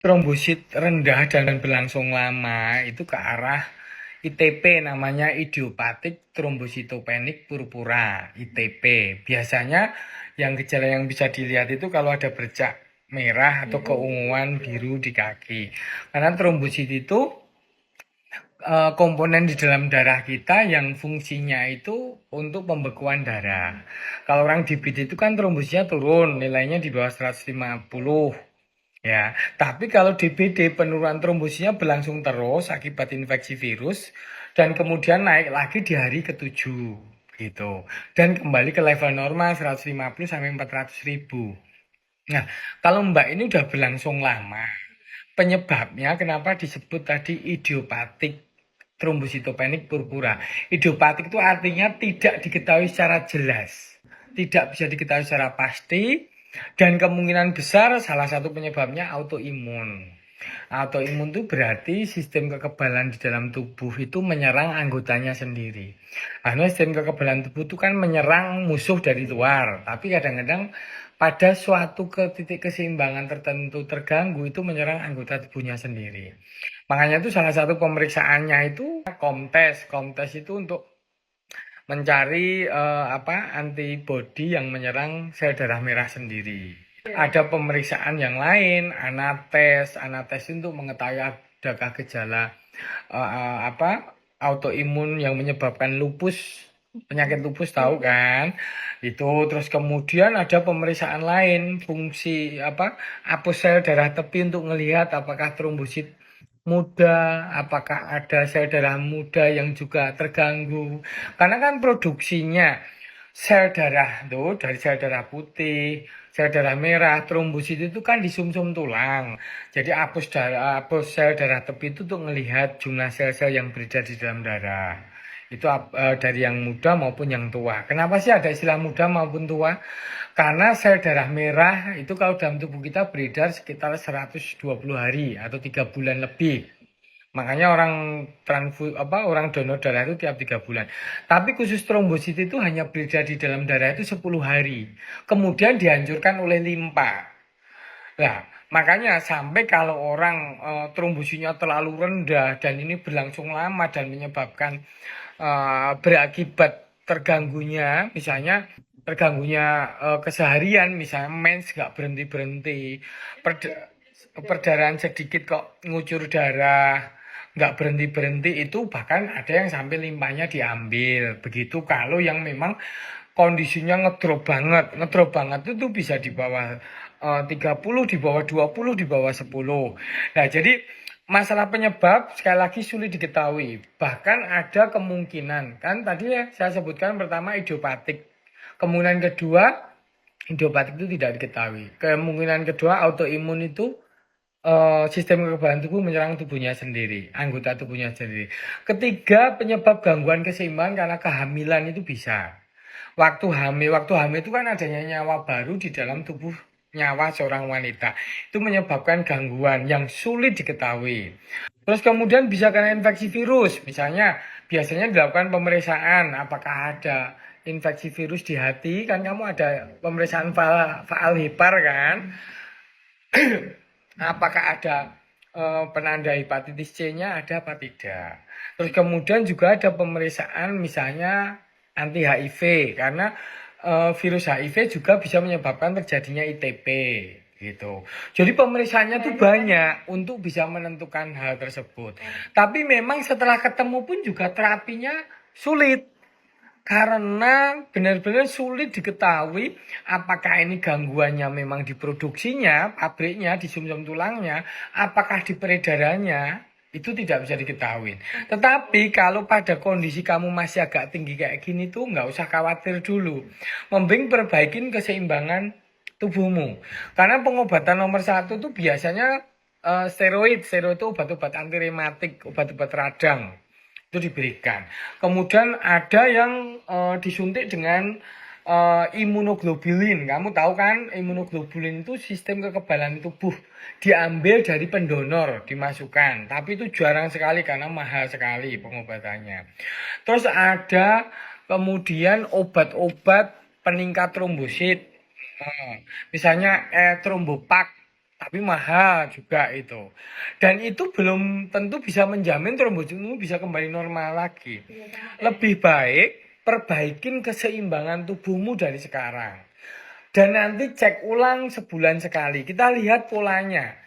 trombosit rendah dan berlangsung lama itu ke arah ITP, namanya idiopatik trombositopenic purpura, ITP. Biasanya yang gejala yang bisa dilihat itu kalau ada bercak merah atau keunguan biru di kaki. Karena trombosit itu komponen di dalam darah kita yang fungsinya itu untuk pembekuan darah. Kalau orang DBD itu kan trombositnya turun, nilainya di bawah 150. Ya, tapi kalau DBD penurunan trombositnya berlangsung terus akibat infeksi virus dan kemudian naik lagi di hari ketujuh gitu. Dan kembali ke level normal 150 sampai 400 ribu. Nah, kalau Mbak ini udah berlangsung lama, penyebabnya kenapa disebut tadi idiopatik trombositopenic purpura. Idiopatik itu artinya tidak diketahui secara jelas, tidak bisa diketahui secara pasti, dan kemungkinan besar salah satu penyebabnya autoimun. Autoimun itu berarti sistem kekebalan di dalam tubuh itu menyerang anggotanya sendiri. Karena sistem kekebalan tubuh itu kan menyerang musuh dari luar, tapi kadang-kadang pada suatu titik keseimbangan tertentu terganggu itu menyerang anggota tubuhnya sendiri. Makanya itu salah satu pemeriksaannya itu komtes. Komtes itu untuk mencari antibodi yang menyerang sel darah merah sendiri. Ada pemeriksaan yang lain, anates. Anates untuk mengetahui adakah gejala autoimun yang menyebabkan lupus, penyakit lupus tahu kan? Itu terus kemudian ada pemeriksaan lain, fungsi apus sel darah tepi untuk melihat apakah trombosit muda, apakah ada sel darah muda yang juga terganggu. Karena kan produksinya sel darah tuh dari sel darah putih, sel darah merah, trombosit itu kan di sumsum tulang. Jadi apus sel darah tepi itu untuk melihat jumlah sel-sel yang beredar di dalam darah. Itu dari yang muda maupun yang tua. Kenapa sih ada istilah muda maupun tua? Karena sel darah merah itu kalau dalam tubuh kita beredar sekitar 120 hari atau 3 bulan lebih. Makanya orang donor darah itu tiap 3 bulan. Tapi khusus trombosit itu hanya beredar di dalam darah itu 10 hari. Kemudian dihancurkan oleh limpa. Nah, makanya sampai kalau orang trombositnya terlalu rendah dan ini berlangsung lama dan menyebabkan berakibat terganggunya, misalnya terganggunya keseharian, misalnya mens nggak berhenti-berhenti, perdarahan sedikit kok ngucur darah, nggak berhenti-berhenti, itu bahkan ada yang sampai limpahnya diambil. Begitu kalau yang memang kondisinya ngedrop banget. Ngedrop banget itu bisa di bawah 30, di bawah 20, di bawah 10. Nah, jadi masalah penyebab sekali lagi sulit diketahui. Bahkan ada kemungkinan, kan tadi ya saya sebutkan pertama idiopatik. Kemungkinan kedua, idiopatik itu tidak diketahui. Kemungkinan kedua autoimun itu sistem kekebalan tubuh menyerang tubuhnya sendiri, anggota tubuhnya sendiri. Ketiga, penyebab gangguan keseimbangan karena kehamilan itu bisa. Waktu hamil itu kan adanya nyawa baru di dalam tubuh nyawa seorang wanita. Itu menyebabkan gangguan yang sulit diketahui. Terus kemudian bisa karena infeksi virus. Misalnya biasanya dilakukan pemeriksaan apakah ada infeksi virus di hati. Kan kamu ada pemeriksaan faal hepar kan. Apakah ada penanda hepatitis C-nya ada apa tidak. Terus kemudian juga ada pemeriksaan misalnya anti HIV karena virus HIV juga bisa menyebabkan terjadinya ITP gitu. Jadi pemeriksaannya tuh banyak untuk bisa menentukan hal tersebut. Tapi memang setelah ketemu pun juga terapinya sulit. Karena benar-benar sulit diketahui apakah ini gangguannya memang di produksinya, pabriknya, di sumsum tulangnya, apakah di peredarannya, itu tidak bisa diketahui. Tetapi kalau pada kondisi kamu masih agak tinggi kayak gini tuh nggak usah khawatir dulu. Mending perbaikin keseimbangan tubuhmu. Karena pengobatan nomor satu tuh biasanya steroid. Steroid itu obat-obat anti rematik, obat-obat radang itu diberikan. Kemudian ada yang disuntik dengan imunoglobulin. Kamu tahu kan imunoglobulin itu sistem kekebalan tubuh. Diambil dari pendonor, dimasukkan. Tapi itu jarang sekali karena mahal sekali pengobatannya. Terus ada kemudian obat-obat peningkat trombosit. Misalnya trombopak tapi mahal juga itu. Dan itu belum tentu bisa menjamin trombositmu bisa kembali normal lagi. Lebih baik perbaikin keseimbangan tubuhmu dari sekarang. Dan nanti cek ulang sebulan sekali. Kita lihat polanya.